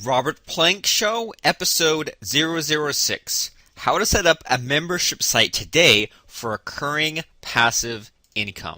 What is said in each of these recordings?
Robert Plank Show, episode 006. How to set up a membership site today for recurring passive income.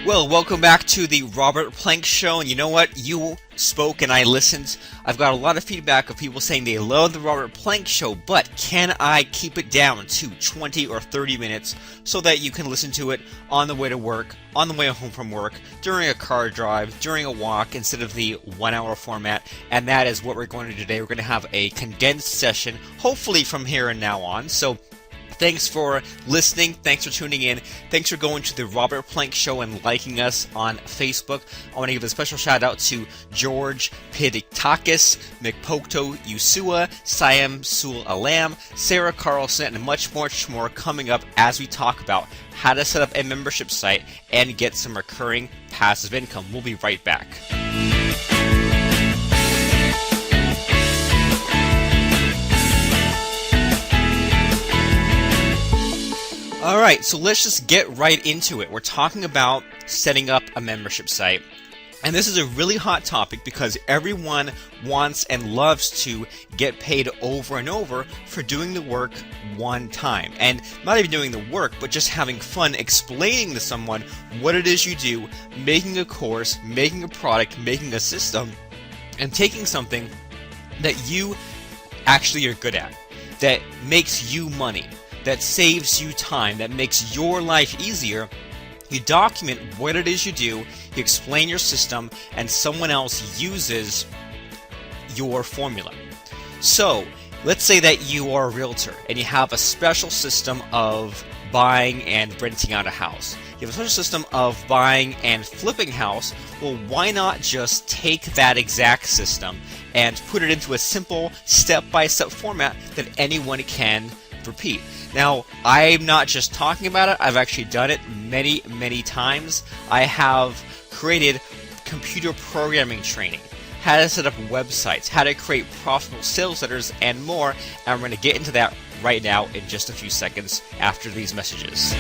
Well, welcome back to the Robert Plank Show, and you know what? You spoke and I listened. I've got a lot of feedback of people saying they love the Robert Plank Show, but can I keep it down to 20 or 30 minutes so that you can listen to it on the way to work, on the way home from work, during a car drive, during a walk, instead of the 1 hour format? And that is what we're going to do today. We're going to have a condensed session, hopefully from here and now on. So thanks for listening. Thanks for tuning in. Thanks for going to the Robert Plank Show and liking us on Facebook. I want to give a special shout out to George Pidikakis, Mikpokto Usua, Siam Sul Alam, Sarah Carlson, and much more coming up as we talk about how to set up a membership site and get some recurring passive income. We'll be right back. Alright, so let's just get right into it. We're talking about setting up a membership site. And this is a really hot topic because everyone wants and loves to get paid over and over for doing the work one time. And not even doing the work, but just having fun explaining to someone what it is you do, making a course, making a product, making a system, and taking something that you actually are good at, that makes you money, that saves you time, that makes your life easier. You document what it is you do, you explain your system, and someone else uses your formula. So, let's say that you are a realtor and you have a special system of buying and renting out a house. You have a special system of buying and flipping house. Well, why not just take that exact system and put it into a simple step-by-step format that anyone can repeat? Now, I'm not just talking about it, I've actually done it many times. I have created computer programming training, how to set up websites, how to create profitable sales letters, and more. And I'm going to get into that right now in just a few seconds after these messages.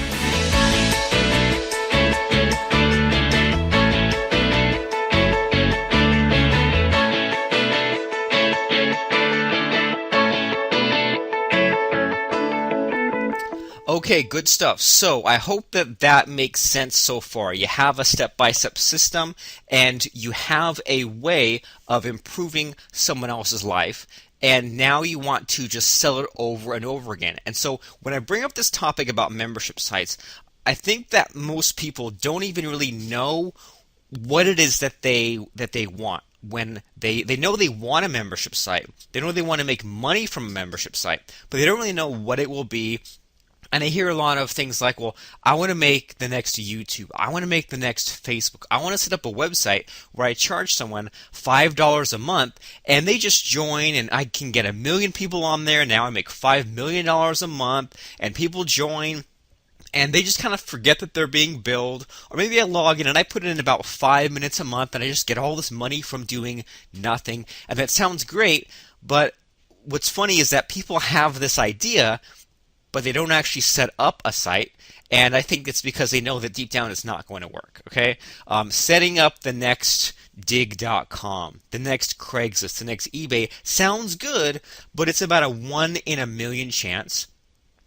Okay, good stuff. So I hope that makes sense so far. You have a step-by-step system and you have a way of improving someone else's life, and now you want to just sell it over and over again. And so when I bring up this topic about membership sites, I think that most people don't even really know what it is that they want. When they know they want a membership site, they know they want to make money from a membership site, but they don't really know what it will be. And I hear a lot of things like, well, I want to make the next YouTube. I want to make the next Facebook. I want to set up a website where I charge someone $5 a month and they just join and I can get 1 million people on there. Now I make $5 million a month and people join and they just kind of forget that they're being billed. Or maybe I log in and I put in about 5 minutes a month and I just get all this money from doing nothing. And that sounds great, but what's funny is that people have this idea, but they don't actually set up a site, and I think it's because they know that deep down it's not going to work, okay? Setting up the next Dig.com, the next Craigslist, the next eBay sounds good, but it's about a 1 in a million chance.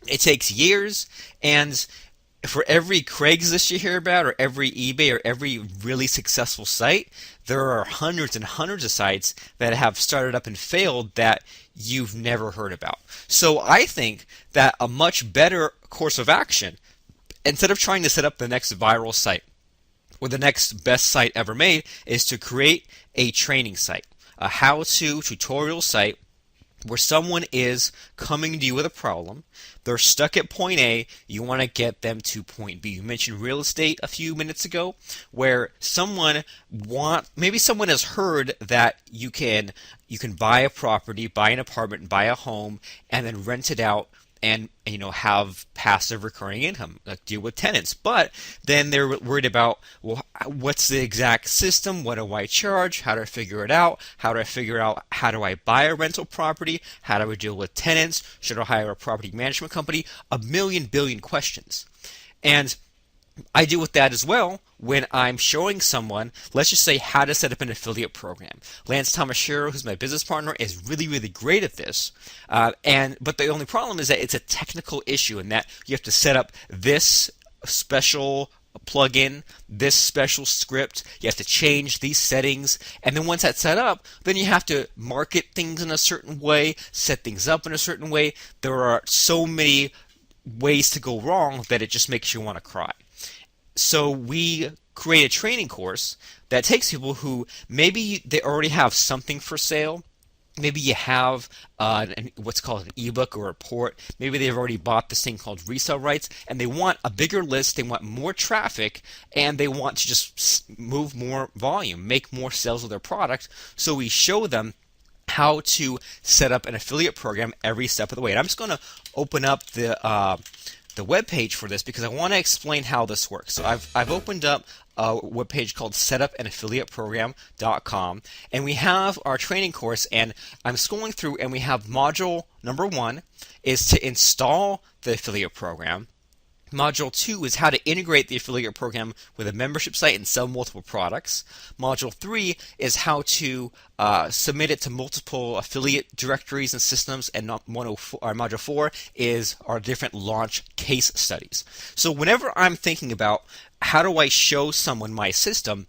It takes years, and for every Craigslist you hear about, or every eBay, or every really successful site, there are hundreds and hundreds of sites that have started up and failed that you've never heard about. So I think that a much better course of action, instead of trying to set up the next viral site or the next best site ever made, is to create a training site, a how-to tutorial site where someone is coming to you with a problem. They're stuck at point A, you want to get them to point B. You mentioned real estate a few minutes ago, where maybe someone has heard that you can buy a property, buy an apartment, buy a home, and then rent it out and have passive recurring income, like deal with tenants. But then they're worried about, well, what's the exact system? What do I charge? How do I figure it out? How do I figure out how do I buy a rental property? How do I deal with tenants? Should I hire a property management company? A million billion questions. And I deal with that as well when I'm showing someone, let's just say, how to set up an affiliate program. Lance Tomashiro, who's my business partner, is really, really great at this. But the only problem is that it's a technical issue in that you have to set up this special plugin, this special script. You have to change these settings, and then once that's set up, then you have to market things in a certain way, set things up in a certain way. There are so many ways to go wrong that it just makes you want to cry. So we create a training course that takes people who maybe they already have something for sale. Maybe you have what's called an ebook or a report. Maybe they've already bought this thing called resale rights, and they want a bigger list. They want more traffic, and they want to just move more volume, make more sales of their product. So we show them how to set up an affiliate program every step of the way. And I'm just going to open up the web page for this because I want to explain how this works. So I've opened up a web page called setupanaffiliateprogram.com, and we have our training course, and I'm scrolling through, and we have module number 1 is to install the affiliate program. Module 2 is how to integrate the affiliate program with a membership site and sell multiple products. Module 3 is how to submit it to multiple affiliate directories and systems. And Module 4 is our different launch case studies. So whenever I'm thinking about how do I show someone my system,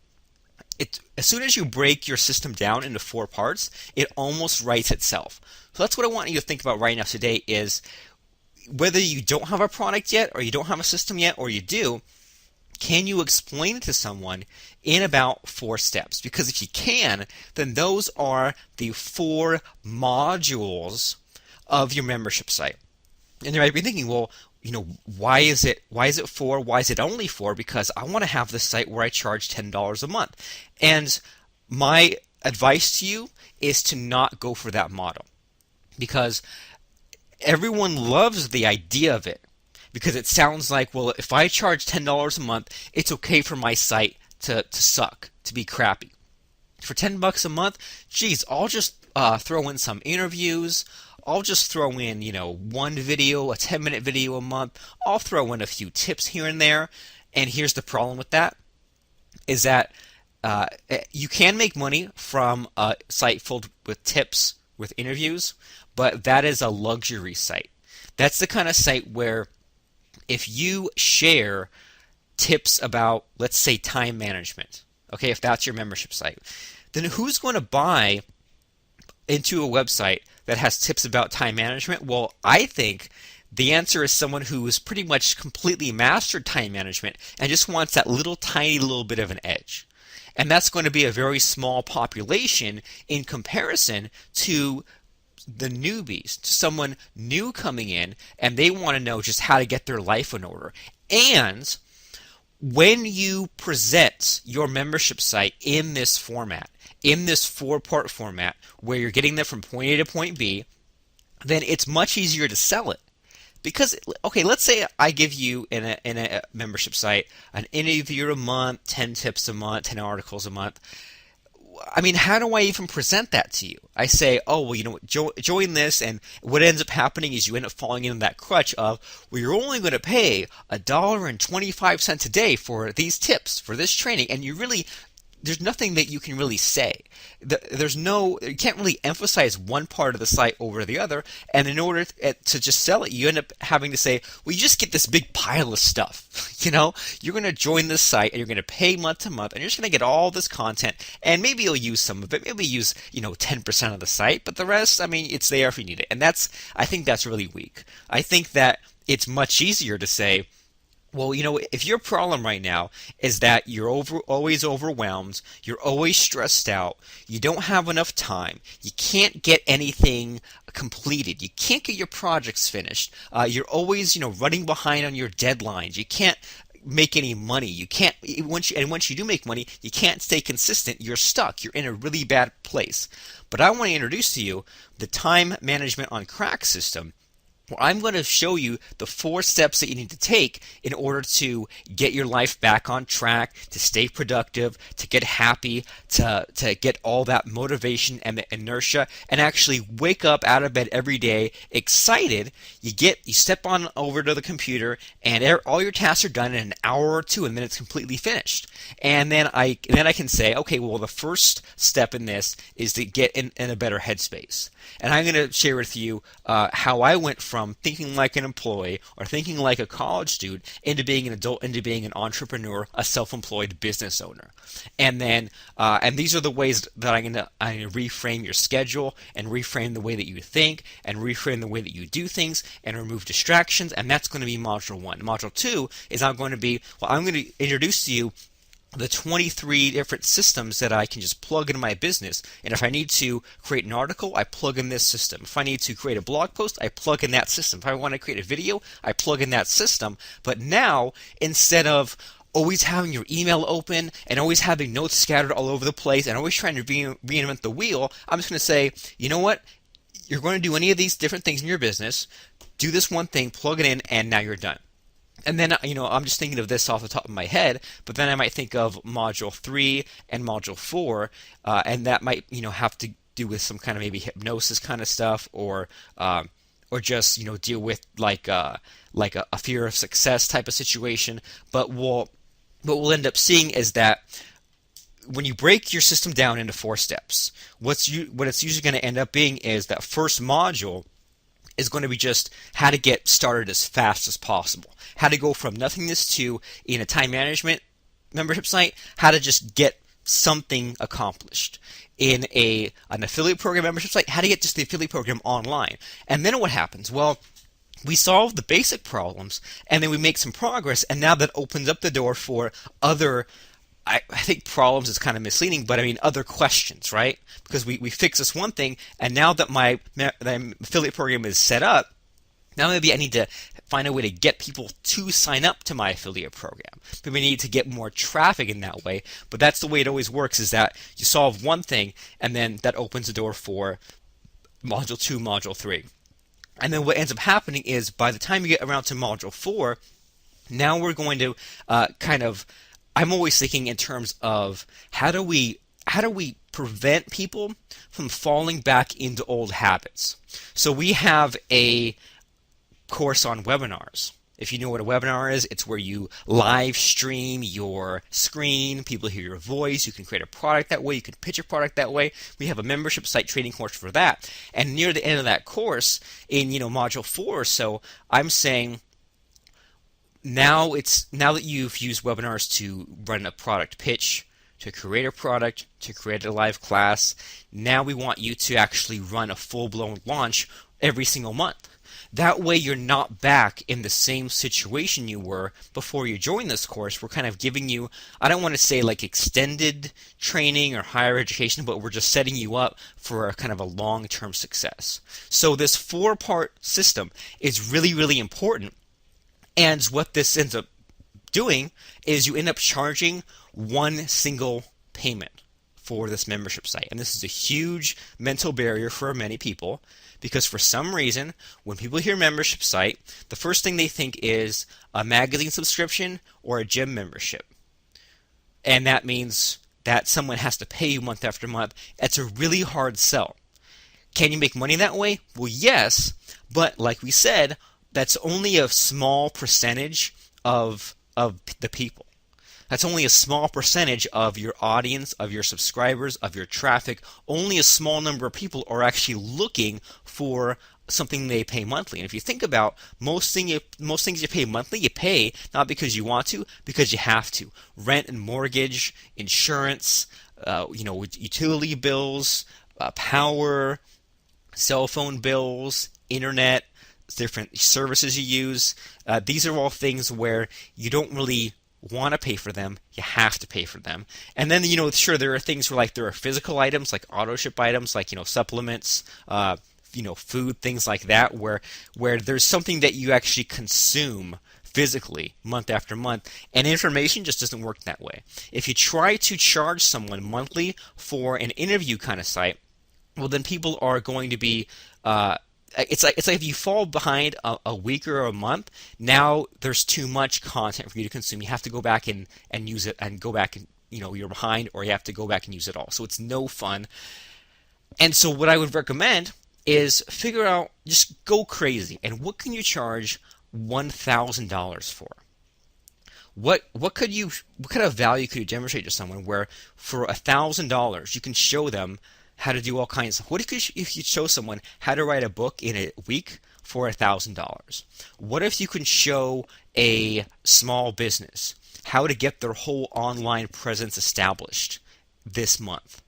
as soon as you break your system down into 4 parts, it almost writes itself. So that's what I want you to think about right now today is whether you don't have a product yet or you don't have a system yet or you do, can you explain it to someone in about 4 steps? Because if you can, then those are the 4 modules of your membership site. And you might be thinking, well, why is it 4? Why is it only 4? Because I want to have this site where I charge $10 a month. And my advice to you is to not go for that model. Because everyone loves the idea of it because it sounds like, well, if I charge $10 a month, it's okay for my site to suck, to be crappy. For $10 a month, geez, I'll just throw in some interviews. I'll just throw in, one video, a 10-minute video a month. I'll throw in a few tips here and there. And here's the problem with that, is that you can make money from a site filled with tips, with interviews, but that is a luxury site. That's the kind of site where if you share tips about, let's say, time management, okay, if that's your membership site, then who's going to buy into a website that has tips about time management? Well, I think the answer is someone who has pretty much completely mastered time management and just wants that tiny little bit of an edge. And that's going to be a very small population in comparison to the newbies, to someone new coming in, and they want to know just how to get their life in order. And when you present your membership site in this format, in this 4-part format, where you're getting them from point A to point B, then it's much easier to sell it. Because, okay, let's say I give you in a membership site an interview a month, 10 tips a month, 10 articles a month. I mean, how do I even present that to you? I say, oh, well, join this, and what ends up happening is you end up falling into that crutch of, well, you're only going to pay $1.25 a day for these tips, for this training, and there's nothing that you can really say. You can't really emphasize one part of the site over the other, and in order to just sell it, you end up having to say, well, you just get this big pile of stuff. You're going to join this site, and you're going to pay month to month, and you're just going to get all this content, and maybe you'll use some of it, maybe use 10% of the site, but the rest, I mean, it's there if you need it, and I think that's really weak. I think that it's much easier to say, well, if your problem right now is that you're always overwhelmed, you're always stressed out, you don't have enough time, you can't get anything completed, you can't get your projects finished, you're always, running behind on your deadlines, you can't make any money, you can't, once you do make money, you can't stay consistent, you're stuck, you're in a really bad place. But I want to introduce to you the time management on crack system, Well, I'm going to show you the 4 steps that you need to take in order to get your life back on track, to stay productive, to get happy, to get all that motivation and the inertia, and actually wake up out of bed every day excited. You step on over to the computer, and all your tasks are done in an hour or two, and then it's completely finished. And then I can say, okay, well, the first step in this is to get in a better headspace. And I'm going to share with you how I went from thinking like an employee or thinking like a college student into being an adult, into being an entrepreneur, a self-employed business owner. And then, and these are the ways that I'm going to reframe your schedule and reframe the way that you think and reframe the way that you do things and remove distractions. And that's going to be Module 1. Module 2 is I'm going to introduce to you the 23 different systems that I can just plug into my business. And if I need to create an article, I plug in this system. If I need to create a blog post, I plug in that system. If I want to create a video, I plug in that system. But now, instead of always having your email open and always having notes scattered all over the place and always trying to reinvent the wheel, I'm just going to say, you know what? You're going to do any of these different things in your business, do this one thing, plug it in, and now you're done. And then, I'm just thinking of this off the top of my head, but then I might think of Module 3 and Module 4, and that might, have to do with some kind of maybe hypnosis kind of stuff, or just, deal with like a fear of success type of situation. But what we'll end up seeing is that when you break your system down into 4 steps, what it's usually going to end up being is that first module is going to be just how to get started as fast as possible. How to go from nothingness to, in a time management membership site, how to just get something accomplished. In an affiliate program membership site, how to get just the affiliate program online. And then what happens? Well, we solve the basic problems, and then we make some progress, and now that opens up the door for other, I think problems is kind of misleading, but I mean other questions, right? Because we fix this one thing, and now that my affiliate program is set up, now maybe I need to find a way to get people to sign up to my affiliate program. Maybe we need to get more traffic in that way, but that's the way it always works, is that you solve one thing, and then that opens the door for Module 2, Module 3. And then what ends up happening is by the time you get around to Module 4, now we're going to I'm always thinking in terms of how do we prevent people from falling back into old habits. So we have a course on webinars. If you know what a webinar is, it's where you live stream your screen, people hear your voice, you can create a product that way, you can pitch a product that way. We have a membership site training course for that. And near the end of that course, in Module 4 or so, I'm saying, now that you've used webinars to run a product pitch, to create a product, to create a live class, now we want you to actually run a full-blown launch every single month. That way you're not back in the same situation you were before you joined this course. We're kind of giving you, I don't want to say like extended training or higher education, but we're just setting you up for a kind of a long-term success. So this 4-part system is really, really important. And what this ends up doing is you end up charging one single payment for this membership site. And this is a huge mental barrier for many people, because for some reason, when people hear membership site, the first thing they think is a magazine subscription or a gym membership. And that means that someone has to pay you month after month. It's a really hard sell. Can you make money that way? Well, yes, but like we said, that's only a small percentage of the people. That's only a small percentage of your audience, of your subscribers, of your traffic. Only a small number of people are actually looking for something they pay monthly. And if you think about most things you pay monthly, you pay not because you want to, because you have to. Rent and mortgage, insurance, utility bills, power, cell phone bills, internet, different services you use. These are all things where you don't really want to pay for them, you have to pay for them. And then, sure, there are things where there are physical items, like auto ship items, like, supplements, food, things like that, where there's something that you actually consume physically month after month, and information just doesn't work that way. If you try to charge someone monthly for an interview kind of site, well, then people are going to be it's like if you fall behind a week or a month, now there's too much content for you to consume. You have to go back and use it and go back and you're behind, or you have to go back and use it all. So it's no fun. And so what I would recommend is figure out, just go crazy. And what can you charge $1,000 for? What kind of value could you demonstrate to someone where for $1,000 you can show them how to do all kinds of? What if you show someone how to write a book in a week for $1,000? What if you can show a small business how to get their whole online presence established this month?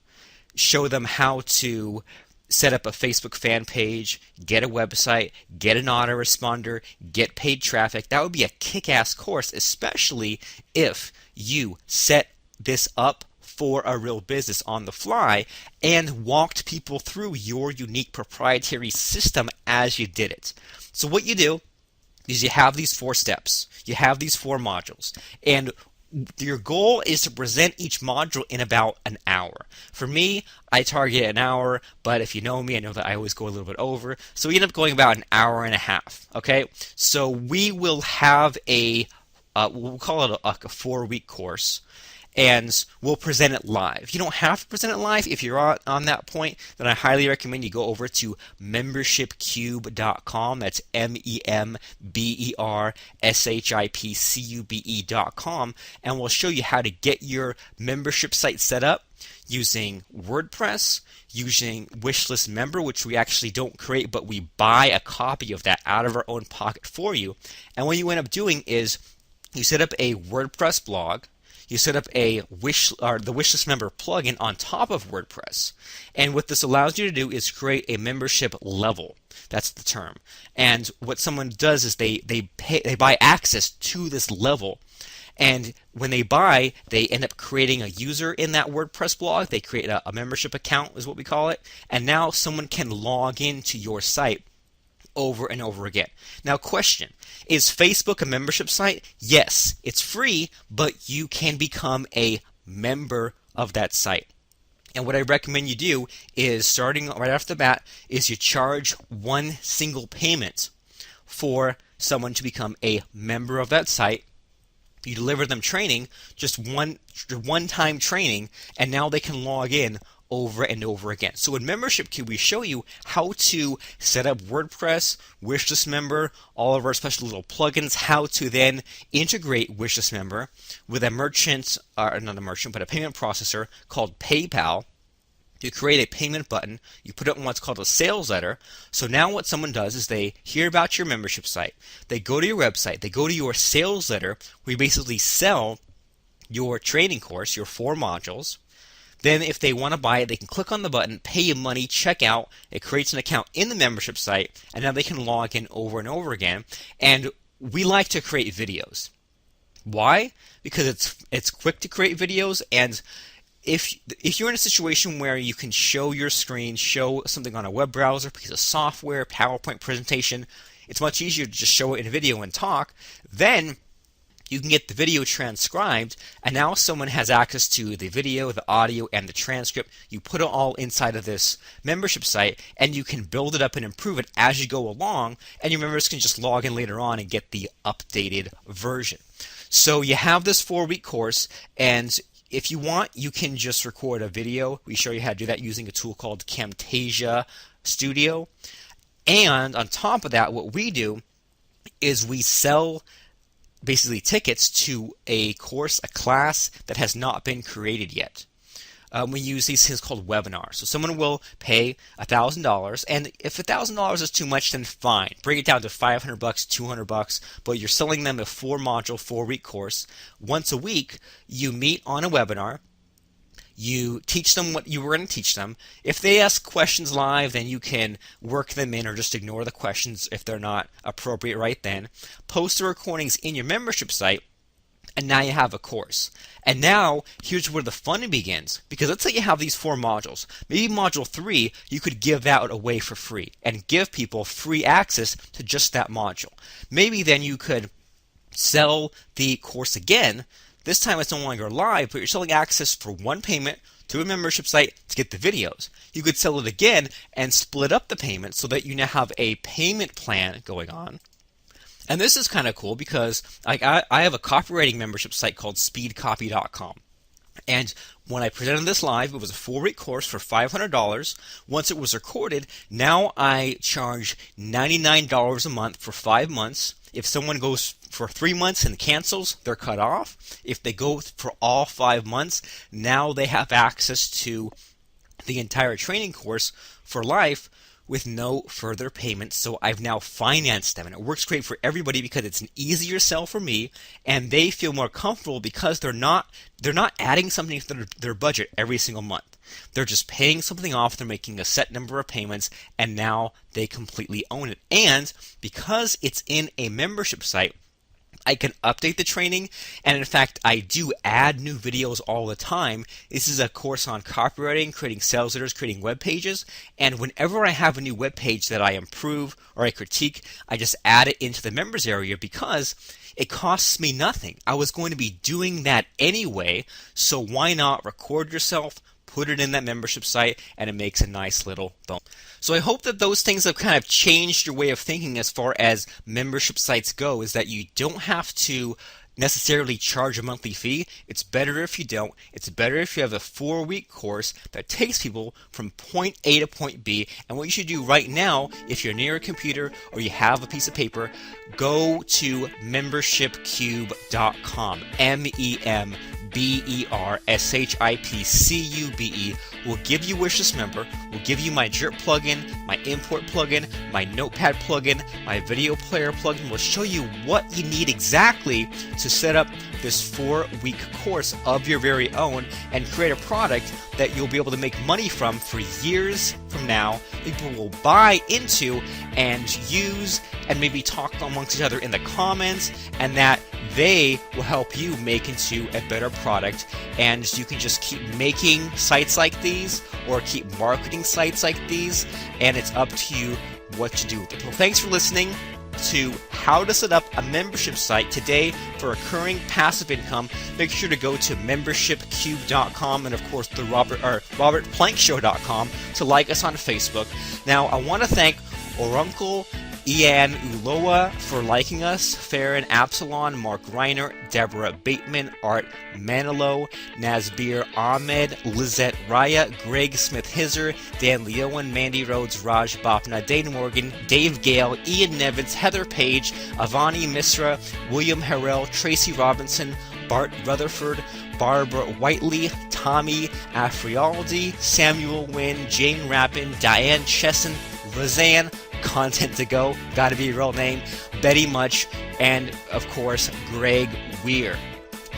Show them how to set up a Facebook fan page, get a website, get an autoresponder, get paid traffic. That would be a kick-ass course, especially if you set this up for a real business on the fly and walked people through your unique proprietary system as you did it. So what you do is you have these 4 steps. You have these 4 modules. And your goal is to present each module in about an hour. For me, I target an hour, but if you know me, I know that I always go a little bit over. So we end up going about an hour and a half. Okay, so we will have we'll call it a 4-week course, and we'll present it live. You don't have to present it live. If you're on that point, then I highly recommend you go over to membershipcube.com. That's membershipcube.com, and we'll show you how to get your membership site set up using WordPress, using Wishlist Member, which we actually don't create, but we buy a copy of that out of our own pocket for you. And what you end up doing is you set up a WordPress blog. You set up the Wishlist Member plugin on top of WordPress. And what this allows you to do is create a membership level. That's the term. And what someone does is they buy access to this level. And when they buy, they end up creating a user in that WordPress blog. They create a membership account, is what we call it. And now someone can log into your site over and over again. Now, question, is Facebook a membership site? Yes, it's free, but you can become a member of that site. And what I recommend you do is, starting right off the bat, is you charge one single payment for someone to become a member of that site. You deliver them training, just one-time training, and now they can log in over and over again. So in Membership Cube, we show you how to set up WordPress, Wishlist Member, all of our special little plugins, how to then integrate Wishlist Member with a merchant, not a merchant, but a payment processor called PayPal. You create a payment button, you put it in what's called a sales letter. So now what someone does is they hear about your membership site, they go to your website, they go to your sales letter, where you basically sell your training course, your 4 modules. Then if they want to buy it, they can click on the button, pay you money, check out. It creates an account in the membership site, and now they can log in over and over again. And we like to create videos. Why? Because it's quick to create videos, and if you're in a situation where you can show your screen, show something on a web browser, piece of software, PowerPoint presentation, it's much easier to just show it in a video and talk. Then you can get the video transcribed, and now someone has access to the video, the audio, and the transcript. You put it all inside of this membership site, and you can build it up and improve it as you go along, and your members can just log in later on and get the updated version. So you have this 4-week course, and if you want, you can just record a video. We show you how to do that using a tool called Camtasia Studio. And on top of that, what we do is we sell basically tickets to a course, a class that has not been created yet. We use these things called webinars. So someone will pay $1,000, and if $1,000 is too much, then fine. Bring it down to $500, $200, but you're selling them a 4-module, 4-week course. Once a week, you meet on a webinar. You teach them what you were going to teach them. If they ask questions live, then you can work them in or just ignore the questions if they're not appropriate right then. Post the recordings in your membership site, and now you have a course. And now, here's where the fun begins. Because let's say you have these 4 modules. Maybe module 3, you could give that away for free and give people free access to just that module. Maybe then you could sell the course again. This time it's no longer live, but you're selling access for one payment to a membership site to get the videos. You could sell it again and split up the payment so that you now have a payment plan going on. And this is kind of cool because I have a copywriting membership site called speedcopy.com. And when I presented this live, it was a 4-week course for $500. Once it was recorded, now I charge $99 a month for 5 months. If someone goes for 3 months and cancels, they're cut off. If they go for all 5 months, now they have access to the entire training course for life with no further payments. So I've now financed them, and it works great for everybody because it's an easier sell for me, and they feel more comfortable because they're not adding something to their budget every single month. They're just paying something off, they're making a set number of payments, and now they completely own it. And because it's in a membership site, I can update the training, and in fact, I do add new videos all the time. This is a course on copywriting, creating sales letters, creating web pages, and whenever I have a new web page that I improve or I critique, I just add it into the members area because it costs me nothing. I was going to be doing that anyway, so why not record yourself, put it in that membership site, and it makes a nice little bonus. So I hope that those things have kind of changed your way of thinking as far as membership sites go, is that you don't have to necessarily charge a monthly fee. It's better if you don't. It's better if you have a 4-week course that takes people from point A to point B. And what you should do right now, if you're near a computer or you have a piece of paper, go to membershipcube.com. membershipcube. We'll give you Wishlist Member. We'll give you my Drip plugin, my import plugin, my Notepad plugin, my video player plugin. We'll show you what you need exactly to set up this 4-week course of your very own and create a product that you'll be able to make money from for years from now. People will buy into and use and maybe talk amongst each other in the comments, and that they will help you make into a better product. And you can just keep making sites like these or keep marketing sites like these, and it's up to you what to do with it. Well, thanks for listening to how to set up a membership site today for recurring passive income. Make sure to go to membershipcube.com and of course the robertplankshow.com to like us on Facebook. Now I want to thank Oruncle Ian Uloa for liking us, Farron Absalon, Mark Reiner, Deborah Bateman, Art Manilow, Nazbir Ahmed, Lizette Raya, Greg Smith-Hizer, Dan Leowen, Mandy Rhodes, Raj Bapna, Dane Morgan, Dave Gale, Ian Nevins, Heather Page, Avani Misra, William Harrell, Tracy Robinson, Bart Rutherford, Barbara Whiteley, Tommy Afrialdi, Samuel Wynn, Jane Rappin, Diane Chesson, Roseanne, Content to Go, gotta be a real name, Betty Much, and of course Greg Weir.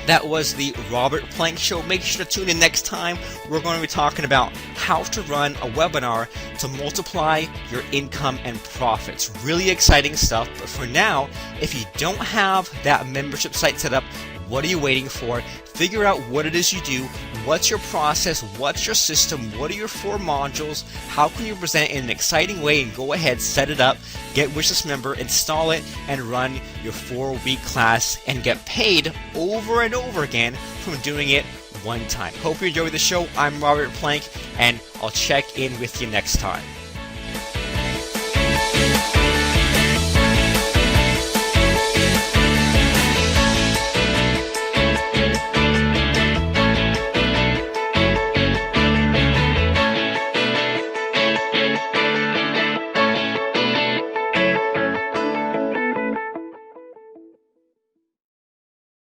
That was the Robert Plank Show. Make sure to tune in next time. We're going to be talking about how to run a webinar to multiply your income and profits. Really exciting stuff. But for now, if you don't have that membership site set up, what are you waiting for? Figure out what it is you do. What's your process? What's your system? What are your 4 modules? How can you present it in an exciting way? And go ahead, set it up, get Wishlist Member, install it, and run your 4-week class and get paid over and over again from doing it one time. Hope you enjoyed the show. I'm Robert Plank, and I'll check in with you next time.